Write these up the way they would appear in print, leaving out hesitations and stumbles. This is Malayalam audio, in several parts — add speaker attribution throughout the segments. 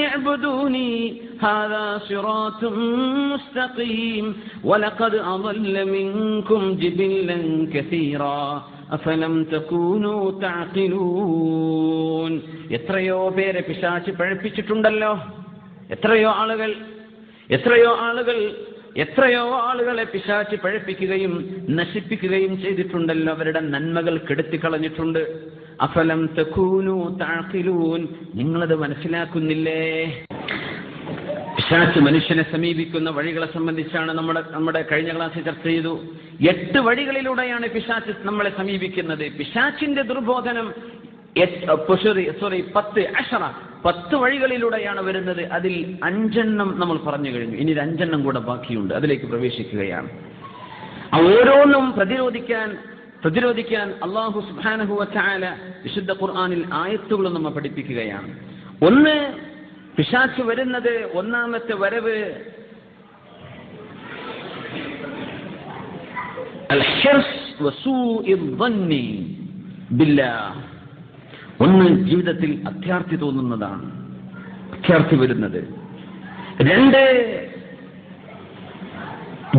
Speaker 1: اعبدوني هذا صراط مستقيم ولقد أضل منكم جبلا كثيرا أفلم تكونوا تعقلون. എത്രയോ പേരെ പിശാച് പഴിപ്പിച്ചിട്ടുണ്ടല്ലോ. എത്രയോ ആളുകളെ പിശാച് പഴിപ്പിക്കുകയും നശിപ്പിക്കുകയും ചെയ്തിട്ടുണ്ടല്ലോ. അവരുടെ നന്മകൾ കെടുത്തിക്കളഞ്ഞിട്ടുണ്ട്. അഫലം തകൂനു തഅഖിലൂൻ, നിങ്ങളത് മനസ്സിലാക്കുന്നില്ലേ? പിശാച് മനുഷ്യനെ സമീപിക്കുന്ന വഴികളെ സംബന്ധിച്ചാണ് നമ്മുടെ കഴിഞ്ഞ ക്ലാസ്സിൽ ചർച്ച ചെയ്തു. 8 വഴികളിലൂടെയാണ് പിശാച് നമ്മളെ സമീപിക്കുന്നത്. പിശാചിന്റെ ദുർബോധനം 10 വഴികളിലൂടെയാണ് വരുന്നത്. അതിൽ 5 നമ്മൾ പറഞ്ഞു കഴിഞ്ഞു. ഇനി 5 കൂടെ ബാക്കിയുണ്ട്. അതിലേക്ക് പ്രവേശിക്കുകയാണ്. ഓരോന്നും പ്രതിരോധിക്കാൻ അല്ലാഹു സുബ്ഹാനഹു വ തആല വിശുദ്ധ ഖുർആനിൽ ആയത്തുകൾ നമ്മെ പഠിപ്പിക്കുകയാണ്. ഒന്ന്, പിശാച് വരുന്നത്, ഒന്നാമത്തെ വരവ് അൽ-ഹിർസ് വസൂഇ ظന്നി ബില്ലാഹ്. ഒന്ന്, ജീവിതത്തിൽ അത്യാർത്തി തോന്നുന്നതാണ്, അത്യാർത്തി വരുന്നത്. 2,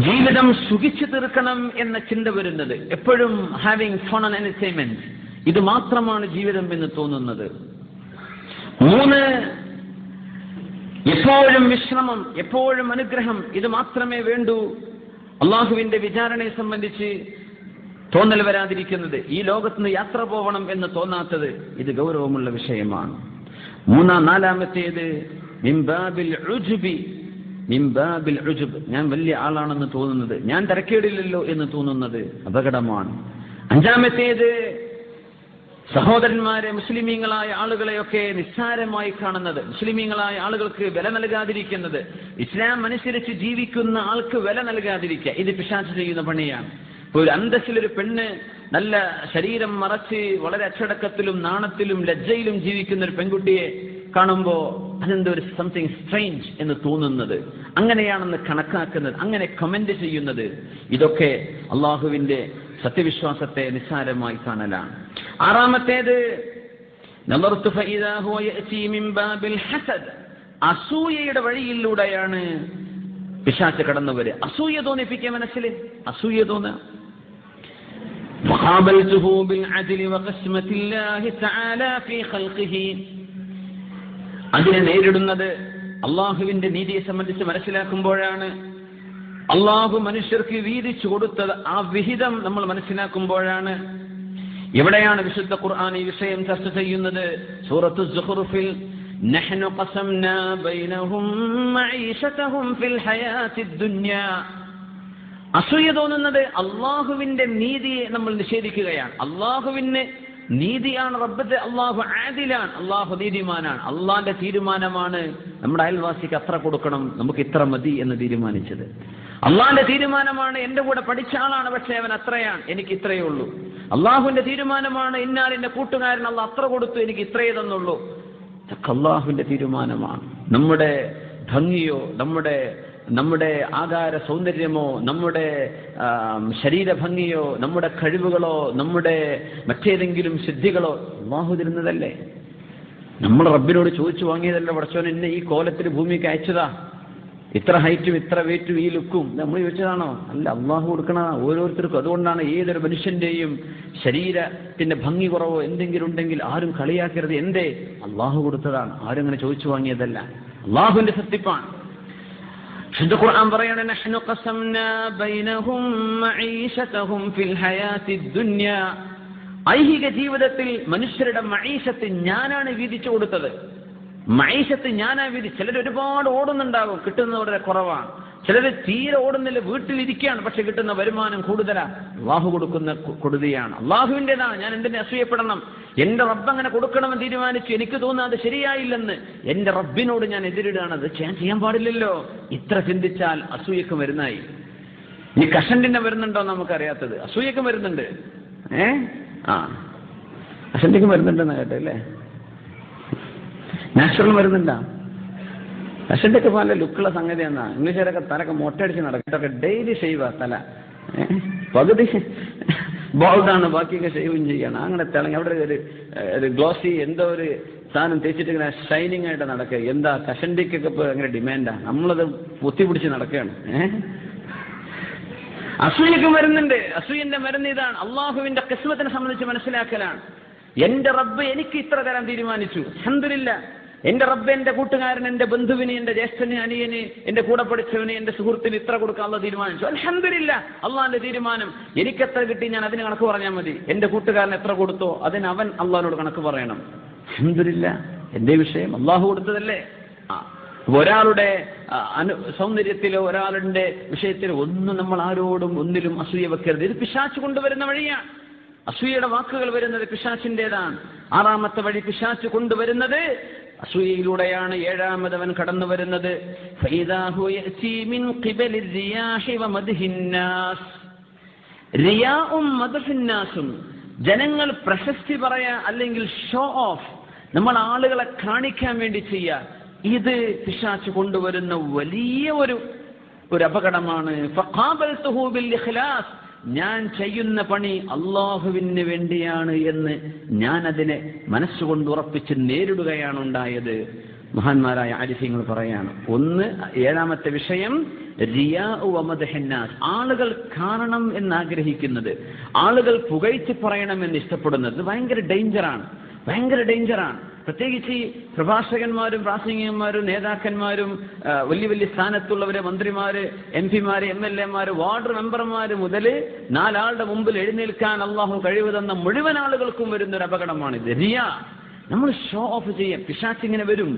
Speaker 1: ജീവിതം സുഖിച്ചു തീർക്കണം എന്ന ചിന്ത വരുന്നത്. എപ്പോഴും ഹാവിങ് ഫൺ ആൻഡ് എന്റർടൈൻമെന്റ്, ഇത് മാത്രമാണ് ജീവിതം എന്ന് തോന്നുന്നത്. 3, എപ്പോഴും വിശ്രമം, എപ്പോഴും അനുഗ്രഹം, ഇത് മാത്രമേ വേണ്ടൂ. അള്ളാഹുവിന്റെ വിചാരണയെ സംബന്ധിച്ച് തോന്നൽ വരാതിരിക്കുന്നത്, ഈ ലോകത്തുനിന്ന് യാത്ര പോകണം എന്ന് തോന്നാത്തത്, ഇത് ഗൗരവമുള്ള വിഷയമാണ്. 4, മിൻബാബിൽ ഉജ്ബ്, ഞാൻ വലിയ ആളാണെന്ന് തോന്നുന്നത്, ഞാൻ തരക്കേടില്ലല്ലോ എന്ന് തോന്നുന്നത് അപകടമാണ്. 5, സഹോദരന്മാരെ, മുസ്ലിമീങ്ങളായ ആളുകളെയൊക്കെ നിസ്സാരമായി കാണുന്നത്, മുസ്ലിമീങ്ങളായ ആളുകൾക്ക് വില നൽകാതിരിക്കുന്നത്, ഇസ്ലാം അനുസരിച്ച് ജീവിക്കുന്ന ആൾക്ക് വില നൽകാതിരിക്കുക, ഇത് പിശാച് ചെയ്യുന്ന പണിയാണ്. ഒരു അന്തസ്സിലൊരു പെണ്ണ് നല്ല ശരീരം മറച്ച് വളരെ അച്ചടക്കത്തിലും നാണത്തിലും ലജ്ജയിലും ജീവിക്കുന്ന ഒരു പെൺകുട്ടിയെ കാണുമ്പോൾ അതെന്തോ ഒരു സംതിങ് സ്ട്രേഞ്ച് എന്ന് തോന്നുന്നത്, അങ്ങനെയാണെന്ന് കണക്കാക്കുന്നത്, അങ്ങനെ കമന്റ് ചെയ്യുന്നത്, ഇതൊക്കെ അള്ളാഹുവിന്റെ സത്യവിശ്വാസത്തെ നിസ്സാരമായി കാണലാണ്. 6, നളർതു ഫഇദാ ഹുവ യഅതി മിൻ ബാബിൽ ഹസദ്, അസൂയയുടെ വഴിയിലൂടെയാണ് പിശാച് കടന്നു വരിക. അസൂയ തോന്നിപ്പിക്കുക, മനസ്സിൽ അസൂയ തോന്നുക. വഖാബൽതുഹു ബിൽ അദ്ലി വഖസ്മത്തില്ലാഹി തആല ഫീ ഖൽഖിഹി, അതിനെ നേരിടുന്നത് അള്ളാഹുവിന്റെ നീതിയെ സംബന്ധിച്ച് മനസ്സിലാക്കുമ്പോഴാണ്. അള്ളാഹു മനുഷ്യർക്ക് വീതിച്ചു കൊടുത്തത് ആ വിഹിതം നമ്മൾ മനസ്സിലാക്കുമ്പോഴാണ്. എവിടെയാണ് വിശുദ്ധ ഖുർആൻ ഈ വിഷയം ചർച്ച ചെയ്യുന്നത്? സൂറത്തു സുഖ്റുഫിൽ, നഹ്നു ഖസംനാ ബൈനഹും മഈശതഹും ഫിൽ ഹയാത്തിദ് ദുനിയാ. അസൂയ തോന്നുന്നത് അള്ളാഹുവിന്റെ നീതിയെ നമ്മൾ നിഷേധിക്കുകയാണ്. അള്ളാഹുവിന് നീതിയാണ് റബ്ബത്ത്, അള്ളാഹു ആദിലാണ്, അള്ളാഹു നീതിമാനാണ്. അള്ളാന്റെ തീരുമാനമാണ് നമ്മുടെ അയൽവാസിക്ക് അത്ര കൊടുക്കണം, നമുക്ക് ഇത്ര മതി എന്ന് തീരുമാനിച്ചത്. അള്ളാന്റെ തീരുമാനമാണ് എന്റെ കൂടെ പഠിച്ച ആളാണ്, പക്ഷേ അവൻ അത്രയാണ്, എനിക്ക് ഇത്രയേ ഉള്ളൂ. അള്ളാഹുവിന്റെ തീരുമാനമാണ് ഇന്നാലിന്റെ കൂട്ടുകാരൻ അള്ളാഹ് അത്ര കൊടുത്തു, എനിക്ക് ഇത്രയേ തന്നുള്ളൂ. ഇതൊക്കെ അള്ളാഹുവിന്റെ തീരുമാനമാണ്. നമ്മുടെ ഭംഗിയോ, നമ്മുടെ ആകാര സൗന്ദര്യമോ, നമ്മുടെ ശരീരഭംഗിയോ, നമ്മുടെ കഴിവുകളോ, നമ്മുടെ മറ്റേതെങ്കിലും സിദ്ധികളോ അല്ലാഹു തരുന്നതല്ലേ. നമ്മൾ റബ്ബിനോട് ചോദിച്ചു വാങ്ങിയതല്ല. പടച്ചോൻ എന്നെ ഈ കോലത്തിൽ ഭൂമിക്ക് അയച്ചതാ, ഇത്ര ഹൈറ്റും ഇത്ര വെയിറ്റും ഈ ലുക്കും നമ്മൾ ചോദിച്ചതാണോ? അല്ല, അള്ളാഹു കൊടുക്കണ ഓരോരുത്തർക്കും. അതുകൊണ്ടാണ് ഏതൊരു മനുഷ്യന്റെയും ശരീരത്തിന്റെ ഭംഗി കുറവോ എന്തെങ്കിലും ഉണ്ടെങ്കിൽ ആരും കളിയാക്കരുത്. എന്തേ? അള്ളാഹു കൊടുത്തതാണ്, ആരും അങ്ങനെ ചോദിച്ചു വാങ്ങിയതല്ല. അള്ളാഹുവിന്റെ സത്യപ്പാണ്. ശുദ്ധ ഖുർആൻ പറയാണ്, നഹ്നു ഖസംനാ ബൈനഹും മഈശതഹും ഫിൽ ഹയാത്തിദ് ദുനിയാ. ഐഹിക ജീവിതത്തിൽ മനുഷ്യരുടെ മഈശത്ത് ഞാനാണ് വീതിച്ചു കൊടുത്തത്. മഈശത്ത് ഞാനാ വീതി. ചിലർ ഒരുപാട് ഓടുന്നുണ്ടാകും, കിട്ടുന്നത് വളരെ കുറവാണ്. ചിലർ തീരെ ഓടുന്നില്ല, വീട്ടിലിരിക്കുകയാണ്, പക്ഷെ കിട്ടുന്ന വരുമാനം കൂടുതലാണ്. അള്ളാഹു കൊടുക്കുന്ന കൊടുതിയാണ്, അള്ളാഹുവിൻ്റെതാണ്. ഞാൻ എന്തിനെ അസൂയപ്പെടണം? എന്റെ റബ്ബ് അങ്ങനെ കൊടുക്കണമെന്ന് തീരുമാനിച്ചു, എനിക്ക് തോന്നുന്നത് അത് ശരിയായില്ലെന്ന് എന്റെ റബ്ബിനോട് ഞാൻ എതിരിടുകയാണ്. അത് ചെയ്യാൻ പാടില്ലല്ലോ. ഇത്ര ചിന്തിച്ചാൽ അസൂയക്ക് വരുന്നായി. ഇനി കഷണ്ടിന്റെ വരുന്നുണ്ടോ നമുക്കറിയാത്തത്, അസൂയക്ക് വരുന്നുണ്ട്. കഷണ്ടിക്ക് വരുന്നുണ്ടെന്ന് കേട്ടല്ലേ? നാച്ചുറൽ വരുന്നുണ്ടാ? കഷണ്ടിക്ക് പല ലുക്കുള്ള സംഗതി എന്നാ. ഇംഗ്ലീഷുകാരൊക്കെ തലക്ക് മൊട്ടടിച്ച് നടക്കട്ടൊക്കെ ഡെയിലി ഷെയ്വാ തല. പകുതി ബോൾഡാണ്, ബാക്കിയൊക്കെ ഷെയ്വും ചെയ്യണം. അങ്ങനെ തിളങ്ങി അവിടെ ഒരു ഗ്ലോസി എന്തോ ഒരു സ്ഥാനം തേച്ചിട്ട് ഇങ്ങനെ ഷൈനിങ് ആയിട്ട് നടക്കുക. എന്താ കഷണ്ടിക്കൊക്കെ ഇപ്പോൾ ഭയങ്കര ഡിമാൻഡാ, നമ്മളത് പൊത്തിപ്പിടിച്ച് നടക്കുകയാണ്. അസൂയക്ക് മരുന്നുണ്ട്. അസൂയന്റെ മരുന്ന് ഇതാണ്, അള്ളാഹുവിന്റെ ഖിസ്മത്തിനെ സംബന്ധിച്ച് മനസ്സിലാക്കലാണ്. എന്റെ റബ്ബ് എനിക്ക് ഇത്ര തരാൻ തീരുമാനിച്ചു, അൽഹംദുലില്ലാ. എന്റെ റബ്ബ് എന്റെ കൂട്ടുകാരൻ, എന്റെ ബന്ധുവിന്, എന്റെ ജ്യേഷ്ഠന്, അനിയന്, എന്റെ കൂടെ പഠിച്ചവന്, എന്റെ സുഹൃത്തിന് ഇത്ര കൊടുക്കാനുള്ള തീരുമാനിച്ചു. അൽഹംദുലില്ലാ, അള്ളാഹിന്റെ തീരുമാനം. എനിക്കെത്ര കിട്ടി ഞാൻ അതിന് കണക്ക് പറഞ്ഞാൽ മതി. എന്റെ കൂട്ടുകാരൻ എത്ര കൊടുത്തോ അതിന് അവൻ അള്ളാഹിനോട് കണക്ക് പറയണം. അൽഹംദുലില്ലാ, എന്റെ വിഷയം അള്ളാഹു കൊടുത്തതല്ലേ. ഒരാളുടെ സൗന്ദര്യത്തിലോ ഒരാളുടെ വിഷയത്തിലോ ഒന്നും നമ്മൾ ആരോടും ഒന്നിലും അസൂയ വെക്കരുത്. ഇത് പിശാച് കൊണ്ടുവരുന്ന വഴിയാണ്. അസൂയയുടെ വാക്കുകൾ വരുന്നത് പിശാചിന്റേതാണ്. ആറാമത്തെ വഴി പിശാച് കൊണ്ടുവരുന്നത് അസൂയയിലൂടെയാണ്. ഏഴാമതവൻ കടന്നു വരുന്നത് ജനങ്ങൾ പ്രശസ്തി പറയാ, അല്ലെങ്കിൽ ഷോ ഓഫ്, നമ്മൾ ആളുകളെ കാണിക്കാൻ വേണ്ടി ചെയ്യുക. ഇത് പിശാച് കൊണ്ടുവരുന്ന വലിയ ഒരു അപകടമാണ്. ഫഖാബൽതുഹു ബിൽ ഇഖ്ലാസ്, ഞാൻ ചെയ്യുന്ന പണി അള്ളാഹുവിന് വേണ്ടിയാണ് എന്ന് ഞാൻ അതിനെ മനസ്സുകൊണ്ട് ഉറപ്പിച്ച് നേരിടുകയാണ് ഉണ്ടായത്. മഹാന്മാരായ ആരിഫ്യങ്ങൾ പറയാണ്. ഒന്ന്, ഏഴാമത്തെ വിഷയം റിയാഉ വമദ്ഹന്നാസ്, ആളുകൾ കാണണം എന്നാഗ്രഹിക്കുന്നത്, ആളുകൾ പുകഴ്ത്തി പറയണമെന്ന് ഇഷ്ടപ്പെടുന്നത് ഭയങ്കര ഡേഞ്ചറാണ്, ഭയങ്കര ഡേഞ്ചറാണ്. പ്രത്യേകിച്ച് ഈ പ്രഭാഷകന്മാരും പ്രാസംഗികന്മാരും നേതാക്കന്മാരും വലിയ വലിയ സ്ഥാനത്തുള്ളവര്, മന്ത്രിമാര്, MP-മാര്, MLA-മാര്, വാർഡ് മെമ്പർമാര് മുതൽ 4 ആളുടെ മുമ്പിൽ എഴുന്നേൽക്കാൻ അള്ളാഹു കഴിവ് തന്ന മുഴുവൻ ആളുകൾക്കും വരുന്നൊരു അപകടമാണിത്. റിയാ, നമ്മൾ ഷോ ഓഫ് ചെയ്യാം. പിശാചിങ്ങനെ വരും,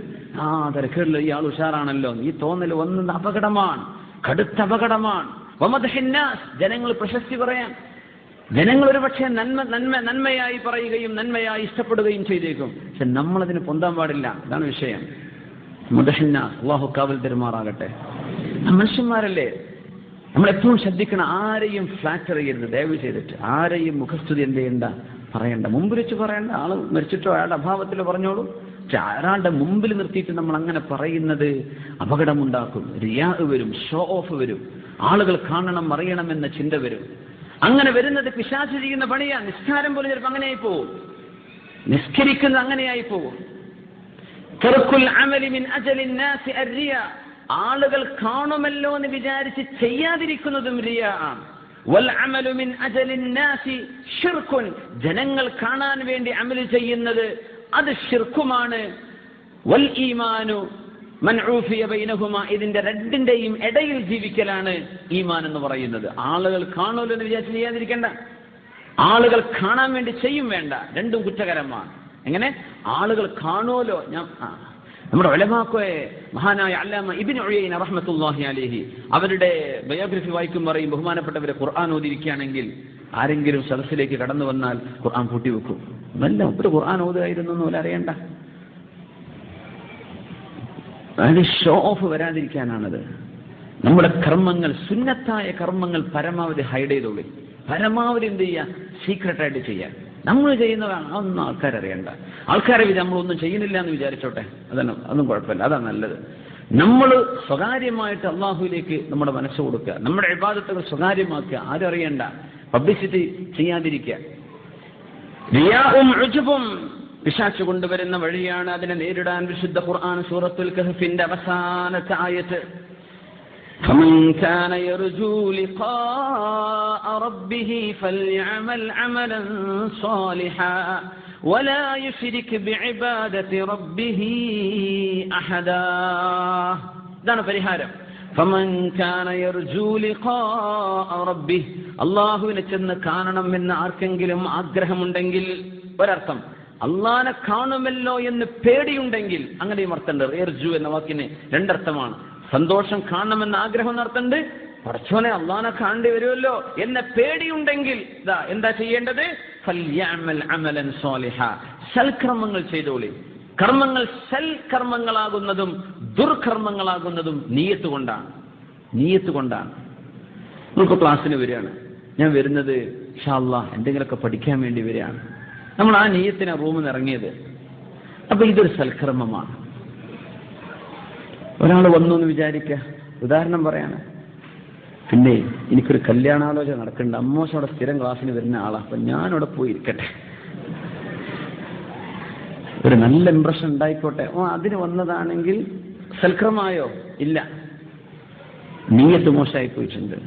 Speaker 1: തിരക്കുകളിൽ ഇയാൾ ഉഷാറാണല്ലോ, ഈ തോന്നൽ ഒന്നും അപകടമാണ്, കടുത്ത അപകടമാണ്. വമദ്ഹിന്നാസ്, ജനങ്ങൾ പ്രശസ്തി പറയാം. ജനങ്ങൾ ഒരു പക്ഷേ നന്മയായി പറയുകയും നന്മയായി ഇഷ്ടപ്പെടുകയും ചെയ്തേക്കും, പക്ഷെ നമ്മളതിന് പൊന്താൻ പാടില്ല. അതാണ് വിഷയം. മുദഹിന്നാസ്, അല്ലാഹു കാവൽ തരുമാറാകട്ടെ. മനുഷ്യന്മാരല്ലേ, നമ്മളെപ്പോഴും ശ്രദ്ധിക്കണം. ആരെയും ഫ്ലാറ്റർ ചെയ്യരുത്, ദയവ് ചെയ്തിട്ട്. ആരെയും മുഖസ്തുതി എന്ത് ചെയ്യണ്ട, പറയണ്ട, മുമ്പിൽ വെച്ച് പറയണ്ട. ആള് മരിച്ചിട്ടോ അയാളുടെ അഭാവത്തിൽ പറഞ്ഞോളൂ. പക്ഷെ ഒരാളുടെ മുമ്പിൽ നിർത്തിയിട്ട് നമ്മൾ അങ്ങനെ പറയുന്നത് അപകടമുണ്ടാക്കും. റിയാ വരും, ഷോ ഓഫ് വരും, ആളുകൾ കാണണം അറിയണം എന്ന ചിന്ത വരും. അങ്ങനെ വരുന്നത് പിശാച് ചെയ്യുന്ന പണിയാണ്. നിസ്കാരം പോലും ചിലപ്പോൾ അങ്ങനെയായി പോകും, നിസ്കരിക്കുന്നത് അങ്ങനെയായി പോകും. ആളുകൾ കാണുമല്ലോ എന്ന് വിചാരിച്ച് ചെയ്യാതിരിക്കുന്നതും റിയാ ആണ്. ജനങ്ങൾ കാണാൻ വേണ്ടി അമൽ ചെയ്യുന്നത് അത് ശിർക്കുമാണ്. വൽ ഈമാനു മൻഊഫിയ ബൈനഹുമാ, ഇതിന്റെ രണ്ടിന്റെയും ഇടയിൽ ജീവിക്കലാണ് ഈമാൻ എന്ന് പറയുന്നത്. ആളുകൾ കാണുമല്ലോ എന്ന് വിചാരിച്ച് ചെയ്യാതിരിക്കേണ്ട, ആളുകൾ കാണാൻ വേണ്ടി ചെയ്യും വേണ്ട, രണ്ടും കുറ്റകരമാണ്. എങ്ങനെ? ആളുകൾ കാണുമല്ലോ. നമ്മുടെ ഉലമാക്കളെ, മഹാനായ അല്ലാമ ഇബ്നു ഉയൈന റഹ്മത്തുള്ളാഹി അലൈഹി, അവരുടെ ബയോഗ്രഫി വായിക്കും പറയും, ബഹുമാനപ്പെട്ടവരെ ഖുർആൻ ഓതിയിരിക്കുകയാണെങ്കിൽ ആരെങ്കിലും സദസ്സിലേക്ക് കടന്നു വന്നാൽ ഖുർആൻ പൂട്ടിവെക്കും. നല്ല ഒരു ഖുർആൻ ഓതുകയായിരുന്നു എന്ന് അറിയണ്ട. അത് ഷോ ഓഫ് വരാതിരിക്കാനാണത്. നമ്മുടെ കർമ്മങ്ങൾ, സുന്നത്തായ കർമ്മങ്ങൾ പരമാവധി ഹൈഡ് ചെയ്തോളി. പരമാവധി എന്ത് ചെയ്യുക, സീക്രട്ടായിട്ട് ചെയ്യാൻ. നമ്മൾ ചെയ്യുന്നതാണ്, അതൊന്നും ആൾക്കാരറിയണ്ട. ആൾക്കാരെ നമ്മളൊന്നും ചെയ്യുന്നില്ല എന്ന് വിചാരിച്ചോട്ടെ, അതൊന്നും കുഴപ്പമില്ല, അതാണ് നല്ലത്. നമ്മൾ സ്വകാര്യമായിട്ട് അള്ളാഹുവിലേക്ക് നമ്മുടെ മനസ്സ് കൊടുക്കുക, നമ്മുടെ ഇബാദത്തുകൾ സ്വകാര്യമാക്കുക, ആരും അറിയണ്ട, പബ്ലിസിറ്റി ചെയ്യാതിരിക്കുക. റിയാഉം ഉജ്ബും പിശാച് കൊണ്ടുവരുന്ന വഴിയാണ്. അതിനെ നേരിടാൻ വിശുദ്ധ ഖുർആൻ സൂറത്തുൽ കഹ്ഫിന്റെ അവസാനത്തെ ആയത്ത്, فمن كان يرجو لقاء ربه فليعمل عملا صالحا ولا يشرك بعبادة ربه أحدا. ഇതാണ് പരിഹാരം. فمن كان يرجو لقاء ربه, അല്ലാഹുവിനെ ചെന്ന് കാണണമെന്ന് ആർക്കെങ്കിലും ആഗ്രഹമുണ്ടെങ്കിൽ, ഒരർത്ഥം അള്ളാനെ കാണുമല്ലോ എന്ന് പേടിയുണ്ടെങ്കിൽ, അങ്ങനെയും അർത്ഥമുണ്ട്. ഇർജു എന്ന വാക്കിന് രണ്ടർത്ഥമാണ്. സന്തോഷം കാണണമെന്ന് ആഗ്രഹം നടത്തുന്നുണ്ട്, പടച്ചോനെ അള്ളാനെ കാണേണ്ടി വരുമല്ലോ എന്ന പേടിയുണ്ടെങ്കിൽ എന്താ ചെയ്യേണ്ടത്? ഫൽയഅമൽ അമലൻ സ്വാലിഹ, സൽക്കർമ്മങ്ങൾ ചെയ്തോളി. കർമ്മങ്ങൾ സൽക്കർമ്മങ്ങളാകുന്നതും ദുർകർമ്മങ്ങളാകുന്നതും നീയത്ത് കൊണ്ടാണ്. നമുക്ക് ക്ലാസ്സിന് വരികയാണ്, ഞാൻ വരുന്നത് ഇൻഷാ അല്ലാഹ് എന്തെങ്കിലുമൊക്കെ പഠിക്കാൻ വേണ്ടി വരികയാണ്. നമ്മൾ ആ നീയത്തിന് റൂമിൽ നിന്ന് ഇറങ്ങിയത്. അപ്പൊ ഇതൊരു സൽക്കർമ്മമാണ്. ഒരാൾ വന്നു എന്ന് വിചാരിക്കുക, ഉദാഹരണം പറയാണ്, പിന്നെ എനിക്കൊരു കല്യാണാലോചന നടക്കുന്നുണ്ട്, അമ്മോശം അവിടെ സ്ഥിരം ക്ലാസ്സിന് വരുന്ന ആളാ, അപ്പൊ ഞാനവിടെ പോയി ഇരിക്കട്ടെ. ഒരു നല്ല ഇംപ്രഷൻ ഉണ്ടായിക്കോട്ടെ. അതിന് വന്നതാണെങ്കിൽ സൽക്രമായോ? ഇല്ല, നിയ്യത്ത് മോശമായി പോയിട്ടുണ്ട്.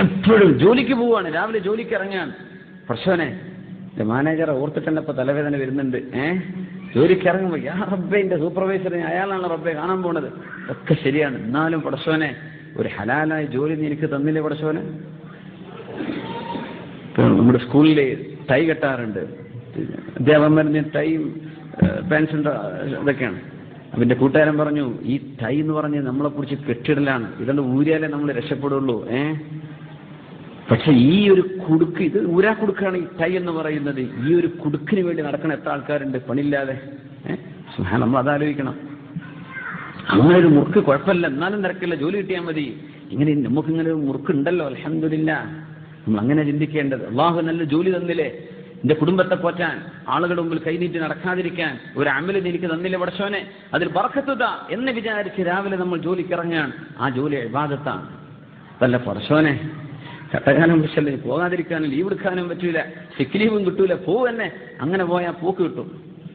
Speaker 1: എപ്പോഴും ജോലിക്ക് പോവാണ്, രാവിലെ ജോലിക്ക് ഇറങ്ങാൻ, പ്രശ്വനെ മാനേജറെ ഓർത്തിട്ടെന്നെ ഇപ്പൊ തലവേദന വരുന്നുണ്ട്. ജോലിക്ക് ഇറങ്ങുമ്പോ യാ റബ്ബേ, എന്റെ സൂപ്പർവൈസറിനെ അയാളാണ് റബ്ബെ കാണാൻ പോണത്. ഒക്കെ ശരിയാണ്, എന്നാലും പടച്ചോനെ ഒരു ഹലാലായ ജോലി നീ എനിക്ക് തന്നില്ലേ പടച്ചോനെ. നമ്മുടെ സ്കൂളിൽ ടൈ കെട്ടാറുണ്ട്, അധ്യാപകന്മാർ ടൈയും പാൻസിന്റെ ഇതൊക്കെയാണ്. അവന്റെ കൂട്ടുകാരൻ പറഞ്ഞു, ഈ ടൈ എന്ന് പറഞ്ഞ് നമ്മളെ കുറിച്ച് കെട്ടിടലാണ്, ഇതൊന്ന് ഊരിയാലേ നമ്മൾ രക്ഷപ്പെടുള്ളൂ. പക്ഷെ ഈ ഒരു കുടുക്ക്, ഇത് ഊരാ കുടുക്കാണ് ഈ ടൈ എന്ന് പറയുന്നത്. ഈ ഒരു കുടുക്കിന് വേണ്ടി നടക്കണ എത്ര ആൾക്കാരുണ്ട് പണിയില്ലാതെ. നമ്മൾ അതാലോചിക്കണം. അങ്ങനെ ഒരു മുറുക്ക് കുഴപ്പമില്ല, എന്നാലും നിരക്കില്ല, ജോലി കിട്ടിയാൽ മതി. ഇങ്ങനെ നമുക്കിങ്ങനെ ഒരു മുറുക്കുണ്ടല്ലോ, അൽഹംദുലില്ലാഹ്. നമ്മൾ അങ്ങനെ ചിന്തിക്കേണ്ടത്. അള്ളാഹു നല്ല ജോലി തന്നില്ലേ, എന്റെ കുടുംബത്തെ പോറ്റാൻ, ആളുകളുടെ മുമ്പിൽ കൈനീട്ടി നടക്കാതിരിക്കാൻ ഒരു അമല് എനിക്ക് തന്നില്ലേ പടച്ചോനെ, അതിൽ ബർക്കത്തുത എന്ന് വിചാരിച്ച് രാവിലെ നമ്മൾ ജോലിക്ക് ഇറങ്ങാൻ, ആ ജോലി ഇബാദത്താണ്. അതല്ല പടച്ചോനെ ചട്ടകാലം വിളിച്ചല്ലേ, പോകാതിരിക്കാനും ലീവ് എടുക്കാനും പറ്റൂല, സിക്ക് ലീവും കിട്ടൂല, പോവന്നെ. അങ്ങനെ പോയാൽ പോക്ക് കിട്ടും,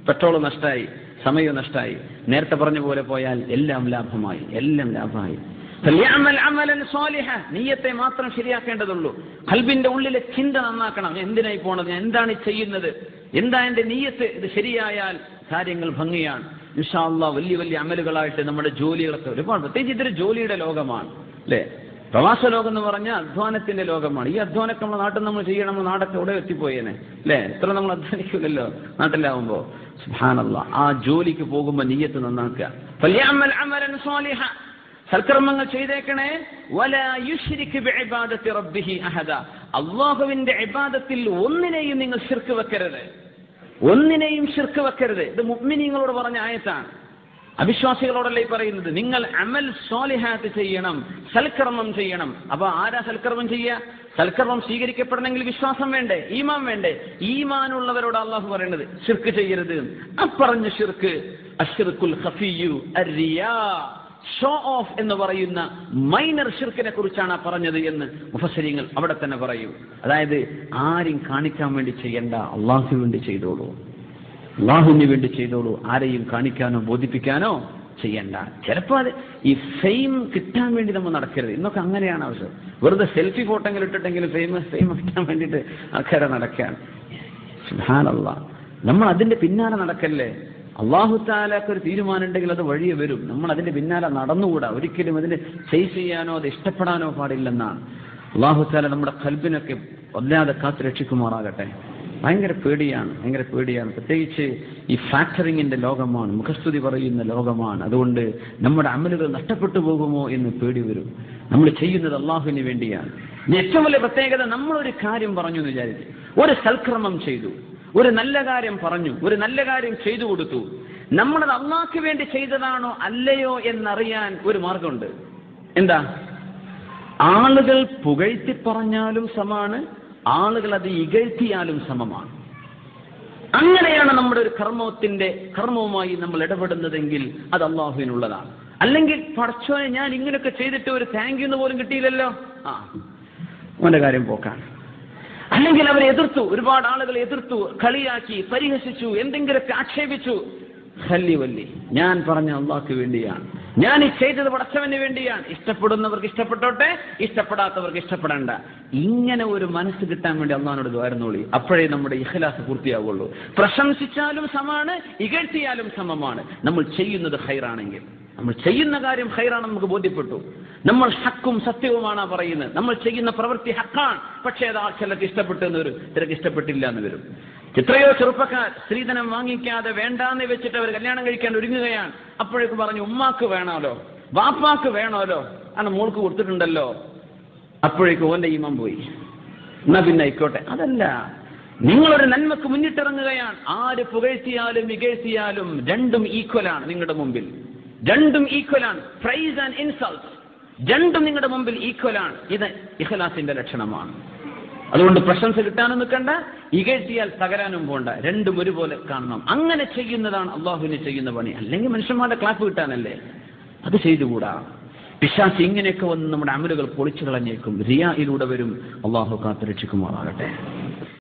Speaker 1: പെട്രോൾ നഷ്ടമായി, സമയം നഷ്ടമായി. നേരത്തെ പറഞ്ഞ പോലെ പോയാൽ എല്ലാം ലാഭമായി, എല്ലാം ലാഭമായി. നീയത്തെ മാത്രം ശരിയാക്കേണ്ടതുള്ളൂ. ഖൽബിന്റെ ഉള്ളിലെ ചിന്ത നന്നാക്കണം. എന്തിനായി പോണത്, ഞാൻ എന്താണ് ചെയ്യുന്നത്, എന്താ എന്റെ നീയത്ത്, ഇത് ശരിയായാൽ കാര്യങ്ങൾ ഭംഗിയാണ്. ഇൻഷാ അല്ലാഹ് വലിയ വലിയ അമലുകളായിട്ട് നമ്മുടെ ജോലികളൊക്കെ ഒരുപാട്, പ്രത്യേകിച്ച് ഇതൊരു ജോലിയുടെ ലോകമാണ് അല്ലേ. പ്രവാസ ലോകം എന്ന് പറഞ്ഞാൽ അധ്വാനത്തിന്റെ ലോകമാണ്. ഈ അധ്വാനമൊക്കെ നമ്മുടെ നാട്ടിൽ നമ്മൾ ചെയ്യണം, നമ്മൾ നാടൊക്കെ ഇവിടെ എത്തിപ്പോയേനെ അല്ലേ. എത്ര നമ്മൾ അധ്വാനിക്കില്ലല്ലോ നാട്ടിലാവുമ്പോ. സുബ്ഹാനല്ലാഹ്, ആ ജോലിക്ക് പോകുമ്പോ നീയത്ത് നന്നാക്കുക. സൽക്കർമ്മങ്ങൾ ചെയ്തേക്കണേ. വലാ യുശ്രിക് ബിഇബാദത്തി റബ്ബിഹി അഹദ, അല്ലാഹുവിന്റെ ഇബാദത്തിൽ ഒന്നിനെയും നിങ്ങൾ ശിർക്ക് വെക്കരുത്, ഒന്നിനെയും ശിർക്ക് വെക്കരുത്. ഇത് മുഅ്മിനീങ്ങളോട് പറഞ്ഞ ആയത്താണ്, അവിശ്വാസികളോടല്ലേ പറയുന്നത്. നിങ്ങൾ അമൽ സ്വാലിഹാത്ത് ചെയ്യണം, സൽക്കർമ്മം ചെയ്യണം. അപ്പൊ ആരാ സൽക്കർമ്മം ചെയ്യുക? സൽക്കർമ്മം സ്വീകരിക്കപ്പെടണമെങ്കിൽ വിശ്വാസം വേണ്ടേ, ഈമാൻ വേണ്ടേ? ഈമാനുള്ളവരോട് അള്ളാഹു പറയുന്നത് ശിർക്ക് ചെയ്യരുത്. അപ്പറഞ്ഞ ശിർക്ക് അശ്ശിർക്കുൽ ഖഫിയ്യു അർരിയാ, ഷോ ഓഫ് എന്ന് പറയുന്ന മൈനർ ഷിർക്കിനെ കുറിച്ചാണ് പറഞ്ഞത് എന്ന് മുഫസ്സിരീങ്ങൾ അവിടെ തന്നെ പറയും. അതായത് ആരും കാണിക്കാൻ വേണ്ടി ചെയ്യണ്ട, അള്ളാഹുവിന് വേണ്ടി ചെയ്തോളൂ, അള്ളാഹുവിന് വേണ്ടി ചെയ്തോളൂ. ആരെയും കാണിക്കാനോ ബോധിപ്പിക്കാനോ ചെയ്യണ്ട. ചിലപ്പോൾ അത് ഈ ഫെയിം കിട്ടാൻ വേണ്ടി നമ്മൾ നടക്കരുത്. ഇന്നൊക്കെ അങ്ങനെയാണ് ആവശ്യം. വെറുതെ സെൽഫി ഫോട്ടോകൾ ഇട്ടിട്ടെങ്കിലും ഫെയിം കിട്ടാൻ വേണ്ടിയിട്ട് ആൾക്കാരെ നടക്കാൻ. സുബ്ഹാനല്ലാഹ്, നമ്മൾ അതിന്റെ പിന്നാലെ നടക്കല്ലേ. അള്ളാഹു തആലക്ക് ഒരു തീരുമാനം ഉണ്ടെങ്കിൽ അത് വഴിയെ വരും. നമ്മൾ അതിന്റെ പിന്നാലെ നടന്നുകൂടാ. ഒരിക്കലും അതിന് ചേസ് ചെയ്യാനോ അത് ഇഷ്ടപ്പെടാനോ പാടില്ലെന്നാണ്. അള്ളാഹു തആല നമ്മുടെ ഖൽബിനൊക്കെ വല്ലാതെ കാത്തു രക്ഷിക്കുമാറാകട്ടെ. ഭയങ്കര പേടിയാണ്, ഭയങ്കര പേടിയാണ്. പ്രത്യേകിച്ച് ഈ ഫാക്ടറിങ്ങിന്റെ ലോകമാണ്, മുഖസ്തുതി പറയുന്ന ലോകമാണ്. അതുകൊണ്ട് നമ്മുടെ അമലുകൾ നഷ്ടപ്പെട്ടു പോകുമോ എന്ന് പേടി വരും. നമ്മൾ ചെയ്യുന്നത് അള്ളാഹുവിന് വേണ്ടിയാണ്. ഏറ്റവും വലിയ പ്രത്യേകത, നമ്മളൊരു കാര്യം പറഞ്ഞു എന്ന് വിചാരിച്ച്, ഒരു സൽക്രമം ചെയ്തു, ഒരു നല്ല കാര്യം പറഞ്ഞു, ഒരു നല്ല കാര്യം ചെയ്തു കൊടുത്തു, നമ്മളത് അള്ളാഹ്ക്ക് വേണ്ടി ചെയ്തതാണോ അല്ലയോ എന്നറിയാൻ ഒരു മാർഗമുണ്ട്. എന്താ? ആളുകൾ പുകഴ്ത്തി പറഞ്ഞാലും സമാണ്, ആളുകൾ അത് ഇകഴ്ത്തിയാലും സമമാണ്. അങ്ങനെയാണ് നമ്മുടെ ഒരു കർമ്മവുമായി നമ്മൾ ഇടപെടുന്നതെങ്കിൽ അത് അള്ളാഹുവിനുള്ളതാണ്. അല്ലെങ്കിൽ പടച്ചോനെ ഞാൻ ഇങ്ങനെയൊക്കെ ചെയ്തിട്ട് ഒരു താങ്ക് യു എന്ന് പോലും കിട്ടിയില്ലല്ലോ, അവന്റെ കാര്യം പോക്കാണ്. അല്ലെങ്കിൽ അവരെ എതിർത്തു, ഒരുപാട് ആളുകൾ എതിർത്തു, കളിയാക്കി, പരിഹസിച്ചു, എന്തെങ്കിലുമൊക്കെ ആക്ഷേപിച്ചു. വല്ലി ഞാൻ പറഞ്ഞ അള്ളാഹ്ക്ക് വേണ്ടിയാണ്, ഞാൻ ഈ ചെയ്തത് പടച്ചവന് വേണ്ടിയാണ്. ഇഷ്ടപ്പെടുന്നവർക്ക് ഇഷ്ടപ്പെട്ടോട്ടെ, ഇഷ്ടപ്പെടാത്തവർക്ക് ഇഷ്ടപ്പെടേണ്ട. ഇങ്ങനെ ഒരു മനസ്സ് കിട്ടാൻ വേണ്ടി അള്ളാഹിനോട് ദ്വാരന്നോളി. അപ്പോഴേ നമ്മുടെ ഇഖ്ലാസ് പൂർത്തിയാവുള്ളൂ. പ്രശംസിച്ചാലും സമാണ്, ഇകഴ്ത്തിയാലും സമമാണ്. നമ്മൾ ചെയ്യുന്നത് ഖൈറാണെങ്കിൽ, നമ്മൾ ചെയ്യുന്ന കാര്യം ഖൈറാണ്, നമുക്ക് ബോധ്യപ്പെട്ടു. നമ്മൾ ഹക്കും സത്യവുമാണ് പറയുന്നത്, നമ്മൾ ചെയ്യുന്ന പ്രവൃത്തി ഹക്കാണ്. പക്ഷേ അത് ചിലർക്ക് ഇഷ്ടപ്പെട്ടു എന്ന് വരും, ചിലർക്ക് ഇഷ്ടപ്പെട്ടില്ല എന്ന് വരും. എത്രയോ ചെറുപ്പക്കാർ സ്ത്രീധനം വാങ്ങിക്കാതെ വേണ്ടാന്ന് വെച്ചിട്ട് അവർ കല്യാണം കഴിക്കാൻ ഒരുങ്ങുകയാണ്. അപ്പോഴേക്ക് പറഞ്ഞു ഉമ്മാക്ക് വേണമല്ലോ, വാപ്പാക്ക് വേണമല്ലോ, അങ്ങനെ മോൾക്ക് കൊടുത്തിട്ടുണ്ടല്ലോ. അപ്പോഴേക്ക് ഓന്റെ ഈമാൻ പോയി. എന്നാ പിന്നെ ആയിക്കോട്ടെ. അതല്ല, നിങ്ങളൊരു നന്മക്ക് മുന്നിട്ടിറങ്ങുകയാണ്. ആര് പുകഴ്ത്തിയാലും ഇകഴ്ത്തിയാലും രണ്ടും ഈക്വലാണ് നിങ്ങളുടെ മുമ്പിൽ, രണ്ടും ഈക്വലാണ്. പ്രൈസ് ആൻഡ് ഇൻസൾട്ട് രണ്ടും നിങ്ങളുടെ മുമ്പിൽ ഈക്വലാണ്. ഇത് ഇഖ്ലാസിന്റെ ലക്ഷണമാണ്. അതുകൊണ്ട് പ്രശംസ കിട്ടാനും നിൽക്കണ്ട, ഇകഴ്ത്തിയാൽ തകരാനും പോണ്ട, രണ്ടും ഒരുപോലെ കാണണം. അങ്ങനെ ചെയ്യുന്നതാണ് അള്ളാഹുവിനെ ചെയ്യുന്ന പണി. അല്ലെങ്കിൽ മനുഷ്യന്മാരുടെ ക്ലാപ്പ് കിട്ടാനല്ലേ, അത് ചെയ്തുകൂടാ. പിശാച് ഇങ്ങനെയൊക്കെ വന്ന് നമ്മുടെ അമലുകൾ പൊളിച്ചു കളഞ്ഞേക്കും, റിയായിലൂടെ വരും. അള്ളാഹു കാത്ത് രക്ഷിക്കുമാറാകട്ടെ.